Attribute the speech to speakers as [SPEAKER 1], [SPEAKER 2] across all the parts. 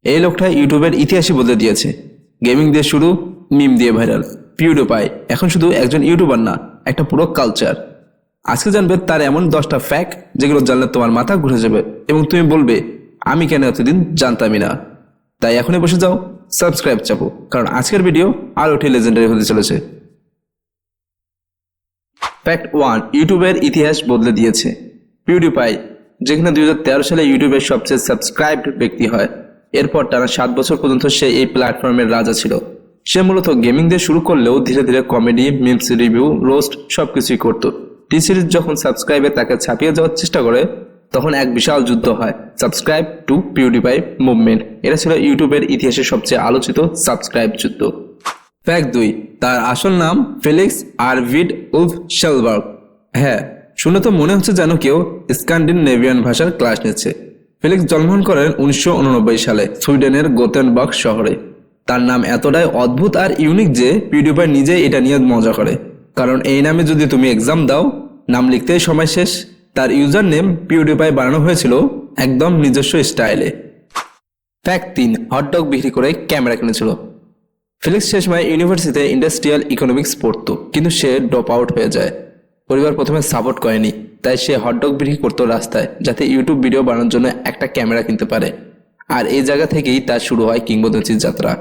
[SPEAKER 1] এই লোকটা ইউটিউবের ইতিহাসই বদলে দিয়েছে। গেমিং দিয়ে শুরু, মিম দিয়ে ভাইরাল। পিউডিপাই এখন শুধু একজন ইউটিউবার না, একটা পুরো কালচার। আজকে জানবে তার এমন 10টা ফ্যাক্ট যেগুলো জানলে তোমার মাথা ঘুরে যাবে এবং তুমি বলবে আমি কেন এতদিন জানতামই না। তাই এখনই বসে যাও, সাবস্ক্রাইব চাপো, কারণ আজকের ভিডিও আরও লেজেন্ডারি হতে চলেছে। ফ্যাক্ট 1, ইউটিউবের ইতিহাস বদলে দিয়েছে। পিউডিপাই, যেখানে 2013 সালে ইউটিউবের সবচেয়ে সাবস্ক্রাইবড ব্যক্তি হয়, এরপর টানা 7 বছর পর্যন্ত সে এই প্ল্যাটফর্মের রাজা ছিল। সে মূলত গেমিং দিয়ে শুরু করলেও ধীরে ধীরে কমেডি, মিমস, রিভিউ, রোস্ট সবকিছুই করত। টি সিরিজ যখন সাবস্ক্রাইবে তাকে ছাপিয়ে যাওয়ার চেষ্টা করে, তখন এক বিশাল যুদ্ধ হয়, সাবস্ক্রাইব টু পিউডিপাই মুভমেন্ট। এটা ছিল ইউটিউবের ইতিহাসের সবচেয়ে আলোচিত সাবস্ক্রাইব যুদ্ধ। ফ্যাক্ট 2, তার আসল নাম ফেলিক্স আরভিড উলফ শেলবার্গ। হ্যাঁ, শুনে তো মনে হচ্ছে যেন কেউ স্ক্যান্ডিনেভিয়ান ভাষার ক্লাস নিচ্ছে। ফেলিক্স জন্মগ্রহণ করেন 1989 সালে সুইডেনের গোতেনবার্গ শহরে। তার নাম এতটাই অদ্ভুত আর ইউনিক যে পিউডিপাই নিজে এটা নিয়ে মজা করে, কারণ এই নামে যদি তুমি এক্সাম দাও, নাম লিখতেই সময় শেষ। তার ইউজার নেম পিউডিপাই বানানো হয়েছিল একদম নিজস্ব স্টাইলে। ফ্যাক্ট 3, হটডগ বিক্রি করে ক্যামেরা কিনেছিল। ফেলিক্স শেষমায় ইউনিভার্সিটিতে ইন্ডাস্ট্রিয়াল ইকোনমিক্স পড়তো, কিন্তু সে ড্রপ আউট হয়ে যায়। পরিবার প্রথমে সাপোর্ট করেনি, তাই সে হটডগ বিক্রি করতো রাস্তায়, যাতে ইউটিউব ভিডিও বানানোর জন্য একটা ক্যামেরা কিনতে পারে। আর এই জায়গা থেকেই তার শুরু হয় কিংবদন্তির যাত্রা।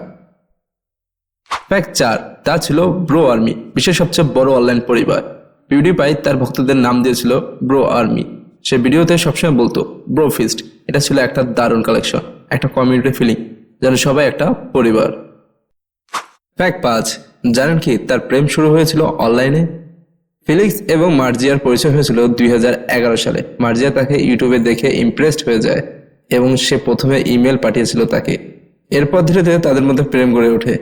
[SPEAKER 1] ফ্যাক্ট 4, তা ছিল ব্রো আর্মি, বিশ্বের সবচেয়ে বড় অনলাইন পরিবার। পিউডিপাই তার ভক্তদের নাম দিয়েছিল ব্রো আর্মি। সে ভিডিওতে সবসময় বলতো ব্রো ফিস্ট। এটা ছিল একটা দারুণ কালেকশন, একটা কমিউনিটি ফিলিং, যেন সবাই একটা পরিবার। ফ্যাক্ট 5, জানেন কি তার প্রেম শুরু হয়েছিল অনলাইনে? ফেলিক্স এবং মার্জিয়ার পরিচয় হয়েছিল 2011 সালে। মার্জিয়া তাকে ইউটিউবে দেখে ইমপ্রেসড হয়ে যায় এবং সে প্রথমে ইমেল পাঠিয়েছিল তাকে। এরপর ধীরে ধীরে তাদের মধ্যে প্রেম গড়ে ওঠে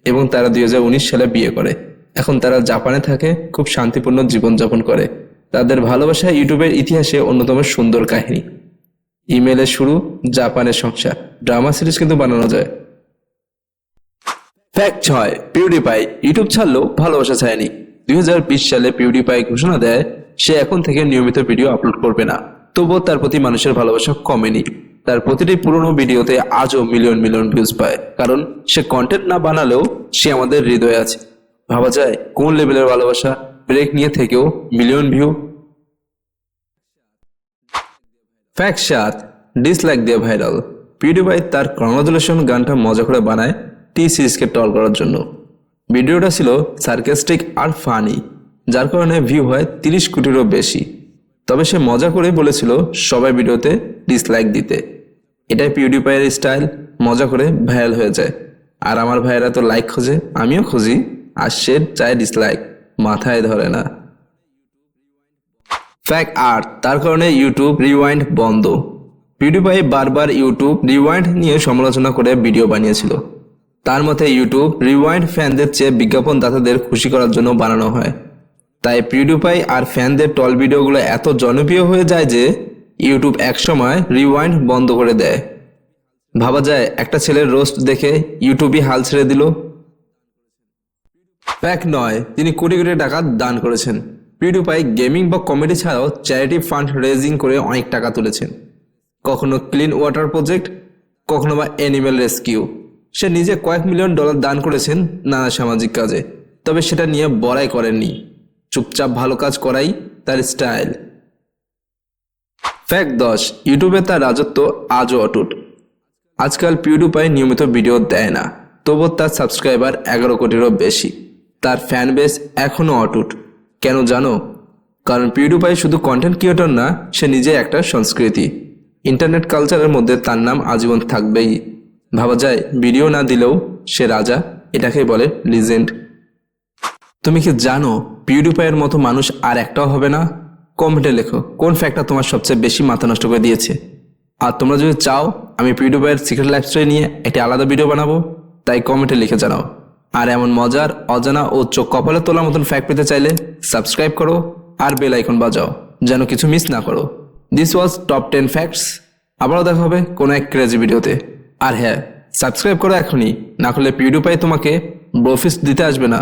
[SPEAKER 1] এবং তারা 2019 সালে বিয়ে করে। এখন তারা জাপানে থাকে, খুব শান্তিপূর্ণ জীবনযাপন করে। তাদের ভালোবাসা ইউটিউবের ইতিহাসে অন্যতম সুন্দর কাহিনী। ইমেলের শুরু, জাপানের সংসার, ড্রামা সিরিজ কিন্তু বানানো যায়। ফ্যাক্ট 6, পিউডিপাই ইউটিউব ছাড়লেও ভালোবাসা ছাড়েনি। 2020 সালে পিউডিপাই ঘোষণা দেয় সে এখন থেকে নিয়মিত ভিডিও আপলোড করবে না। তবুও তার প্রতি মানুষের ভালোবাসা কমেনি। তার প্রতিটি পুরনো ভিডিওতে আজও মিলিয়ন মিলিয়ন ভিউজ পায়, কারণ সে কন্টেন্ট না বানালেও সে আমাদের হৃদয়ে আছে। ভাবা যায় কোন লেভেলের ভালোবাসা, ব্রেক নিয়ে থেকেও মিলিয়ন ভিউ। ফ্যাক্ট 7, ডিসলাইক দিয়ে ভাইরাল। পিউডিপাই তার কংগ্রাচুলেশন গানটা মজা করে বানায় টি সিরিজকে টল করার জন্য। ভিডিওটা ছিল সার্কাস্টিক আর ফানি, যার কারণে ভিউ হয় 30 কোটিরও বেশি। তবে সে মজা করে বলেছিল সবাই ভিডিওতে ডিসলাইক দিতে। এটাই পিউডিপাইয়ের স্টাইল, মজা করে ভাইরাল হয়ে যায়। আর আমার ভাইয়েরা তো লাইক খোঁজে, আমিও খুঁজি, আর সে চায় ডিসলাইক, মাথায় ধরে না। ফ্যাক্ট 8, তার কারণে ইউটিউব রিওয়াইন্ড বন্ধ। পিউডিপাই বারবার ইউটিউব রিওয়াইন্ড নিয়ে সমালোচনা করে ভিডিও বানিয়েছিল। তার মতে ইউটিউব রিওয়াইন্ড ফ্যানদের চেয়ে বিজ্ঞাপনদাতাদের খুশি করার জন্য বানানো হয়। তাই পিউডিপাই আর ফ্যানদের টল ভিডিওগুলো এত জনপ্রিয় হয়ে যায় যে ইউটিউব একসময় রিওয়াইন্ড বন্ধ করে দেয়। ভাবা যায় একটা ছেলের রোস্ট দেখে ইউটিউবই হাল ছেড়ে দিল। ফ্যাক্ট 9, তিনি কোটি কোটি টাকা দান করেছেন। পিউডিপাই গেমিং বা কমেডি ছাড়াও চ্যারিটি ফান্ড রেজিং করে অনেক টাকা তুলেছেন। কখনো ক্লিন ওয়াটার প্রজেক্ট, কখনো বা অ্যানিমেল রেস্কিউ। সে নিজে কয়েক মিলিয়ন ডলার দান করেছেন নানা সামাজিক কাজে, তবে সেটা নিয়ে বড়াই করেননি। চুপচাপ ভালো কাজ করাই তার স্টাইল। ফ্যাক্ট 10, ইউটিউবে তার রাজত্ব আজও অটুট। আজকাল পিউডিপাই নিয়মিত ভিডিও দেয় না, তবুও তার সাবস্ক্রাইবার 11 কোটিরও বেশি। তার ফ্যান বেস এখনও অটুট। কেন জানো? কারণ পিউডিপাই শুধু কন্টেন্ট ক্রিয়েটর না, সে নিজে একটা সংস্কৃতি। ইন্টারনেট কালচারের মধ্যে তার নাম আজীবন থাকবেই। ভাবা যায় ভিডিও না দিলেও সে রাজা, এটাকেই বলে লিজেন্ড। তুমি কি জানো পিউডিপাইয়ের মতো মানুষ আর একটাও হবে না? কমেন্টে লেখো কোন ফ্যাক্টটা তোমার সবচেয়ে বেশি মাথা নষ্ট করে দিয়েছে। আর তোমরা যদি চাও আমি পিউডিপাইয়ের সিক্রেট লাইফ স্টোরি নিয়ে একটি আলাদা ভিডিও বানাবো, তাই কমেন্টে লিখে জানাও। আর এমন মজার, অজানা ও চোখ কপালে তোলার মতন ফ্যাক্ট পেতে চাইলে সাবস্ক্রাইব করো আর বেল আইকন বাজাও, যেন কিছু মিস না করো। This was top 10 facts. আবারও দেখা হবে কোনো এক ক্রেজি ভিডিওতে। আর হ্যাঁ, সাবস্ক্রাইব করো এখনই, না করলে পিউডিপাই তোমাকে ব্রোফিস্ট দিতে আসবে না।